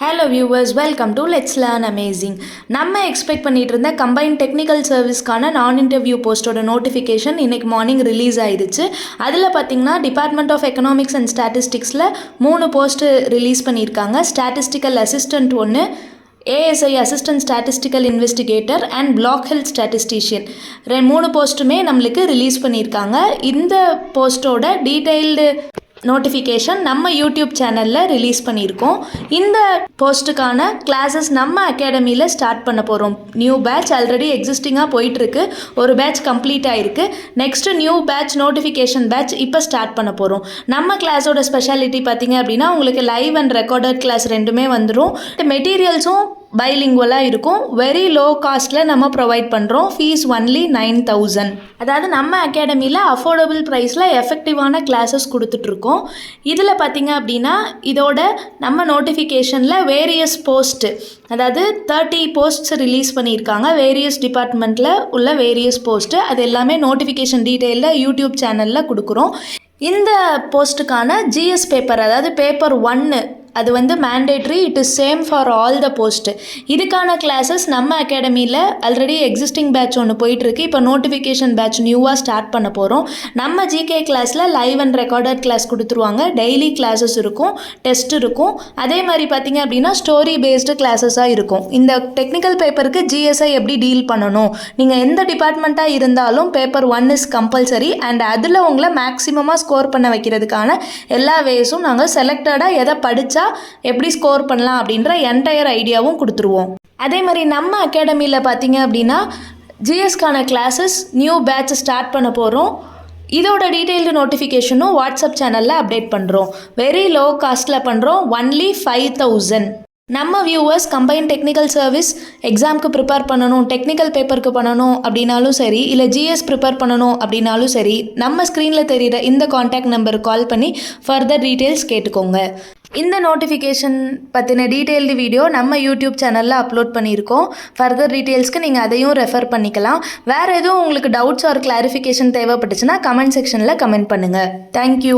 Hello viewers, welcome to let's learn amazing. நம்ம expect பண்ணிட்டு இருந்த கம்பைன் டெக்னிக்கல் சர்வீஸ்க்கான நான் இன்டர்வியூ போஸ்ட்டோட நோட்டிஃபிகேஷன் இன்றைக்கி மார்னிங் ரிலீஸ் ஆயிடுச்சு. அதில் பார்த்தீங்கன்னா டிபார்ட்மெண்ட் ஆஃப் எக்கனாமிக்ஸ் அண்ட் ஸ்டாட்டிஸ்டிக்ஸில் 3 போஸ்ட்டு ரிலீஸ் பண்ணியிருக்காங்க. ஸ்டாட்டிஸ்டிக்கல் அசிஸ்டண்ட் ஒன்று, ASI assistant statistical investigator and block health statistician 3 போஸ்ட்டுமே நம்மளுக்கு ரிலீஸ் பண்ணியிருக்காங்க. இந்த போஸ்ட்டோட டீட்டெயில்டு நோட்டிஃபிகேஷன் நம்ம யூடியூப் சேனலில் ரிலீஸ் பண்ணியிருக்கோம். இந்த போஸ்ட்டுக்கான கிளாஸஸ் நம்ம அகாடமியில் ஸ்டார்ட் பண்ண போகிறோம். நியூ பேட்ச் ஆல்ரெடி எக்ஸிஸ்டிங்காக போயிட்டுருக்கு. ஒரு பேட்ச் கம்ப்ளீட் ஆகிருக்கு. Next new batch notification batch இப்போ ஸ்டார்ட் பண்ண போகிறோம். நம்ம கிளாஸோட ஸ்பெஷாலிட்டி பார்த்திங்க அப்படின்னா உங்களுக்கு லைவ் அண்ட் ரெக்கார்டட் கிளாஸ் ரெண்டுமே வந்துடும். மெட்டீரியல்ஸும் பைலிங்குவலாக இருக்கும். வெரி லோ காஸ்ட்டில் நம்ம ப்ரொவைட் பண்ணுறோம். Fees only 9,000. அதாவது நம்ம அகாடமியில் அஃபோர்டபுள் ப்ரைஸில் எஃபெக்டிவான கிளாஸஸ் கொடுத்துட்ருக்கோம். இதில் பார்த்திங்க அப்படின்னா இதோட நம்ம நோட்டிஃபிகேஷனில் வேரியஸ் போஸ்ட்டு, அதாவது 30 போஸ்ட்ஸ் ரிலீஸ் பண்ணியிருக்காங்க. வேரியஸ் டிபார்ட்மெண்ட்டில் உள்ள வேரியஸ் போஸ்ட்டு, அது எல்லாமே நோட்டிஃபிகேஷன் டீட்டெயிலில் யூடியூப் சேனலில் கொடுக்குறோம். இந்த போஸ்ட்டுக்கான ஜிஎஸ் பேப்பர், அதாவது பேப்பர் 1 அது வந்து mandatory. It is same for all the post. இதுக்கான கிளாஸஸ் நம்ம அகாடமியில் ஆல்ரெடி எக்ஸிஸ்டிங் பேட்ச் ஒன்று போயிட்டுருக்கு. இப்போ நோட்டிஃபிகேஷன் பேட்ச் நியூவாக ஸ்டார்ட் பண்ண போகிறோம். நம்ம ஜிகே கிளாஸில் லைவ் அண்ட் ரெக்கார்டட் கிளாஸ் கொடுத்துருவாங்க. டெய்லி கிளாஸஸ் இருக்கும், டெஸ்ட் இருக்கும். அதே மாதிரி பார்த்திங்க அப்படின்னா ஸ்டோரி பேஸ்டு கிளாஸஸாக இருக்கும். இந்த டெக்னிக்கல் பேப்பருக்கு ஜிஎஸ்ஐ எப்படி டீல் பண்ணணும், நீங்கள் எந்த டிபார்ட்மெண்ட்டாக இருந்தாலும் பேப்பர் 1 இஸ் கம்பல்சரி. அண்ட் அதில் உங்களை மேக்ஸிமமாக ஸ்கோர் பண்ண வைக்கிறதுக்கான எல்லா வேஸும் நாங்கள் செலக்டடாக எதை படித்தா எப்படி ஸ்கோர் பண்ணலாம் அப்படின்ற என்டையர் ஐடியாவும் கொடுத்துருவோம். அதே மாதிரி நம்ம அகாடமியில் பார்த்தீங்க அப்படின்னா ஜிஎஸ்கான கிளாஸஸ் நியூ பேட்ச் ஸ்டார்ட் பண்ண போகிறோம். இதோட டீட்டெயில்டு நோட்டிஃபிகேஷனும் வாட்ஸ்அப் சேனலில் அப்டேட் பண்ணுறோம். வெரி லோ காஸ்ட்டில் பண்ணுறோம். ஒன்லி 5,000. நம்ம வியூவர்ஸ் கம்பைன் டெக்னிக்கல் சர்வீஸ் எக்ஸாமுக்கு ப்ரிப்பேர் பண்ணணும், டெக்னிக்கல் பேப்பருக்கு பண்ணணும் அப்படின்னாலும் சரி, இல்லை ஜிஎஸ் ப்ரிப்பேர் பண்ணணும் அப்படின்னாலும் சரி, நம்ம ஸ்க்ரீனில் தெரிகிற இந்த காண்டாக்ட் நம்பருக்கு கால் பண்ணி ஃபர்தர் டீட்டெயில்ஸ் கேட்டுக்கோங்க. இந்த நோட்டிஃபிகேஷன் பற்றின டீட்டெயில்டு வீடியோ நம்ம யூடியூப் சேனலில் அப்லோட் பண்ணியிருக்கோம். ஃபர்தர் டீட்டெயில்ஸ்க்கு நீங்கள் அதையும் ரெஃபர் பண்ணிக்கலாம். வேறு எதுவும் உங்களுக்கு டவுட்ஸ் ஆர் கிளாரிஃபிகேஷன் தேவைப்பட்டுச்சுன்னா கமெண்ட் செக்ஷனில் கமெண்ட் பண்ணுங்கள். தேங்க்யூ.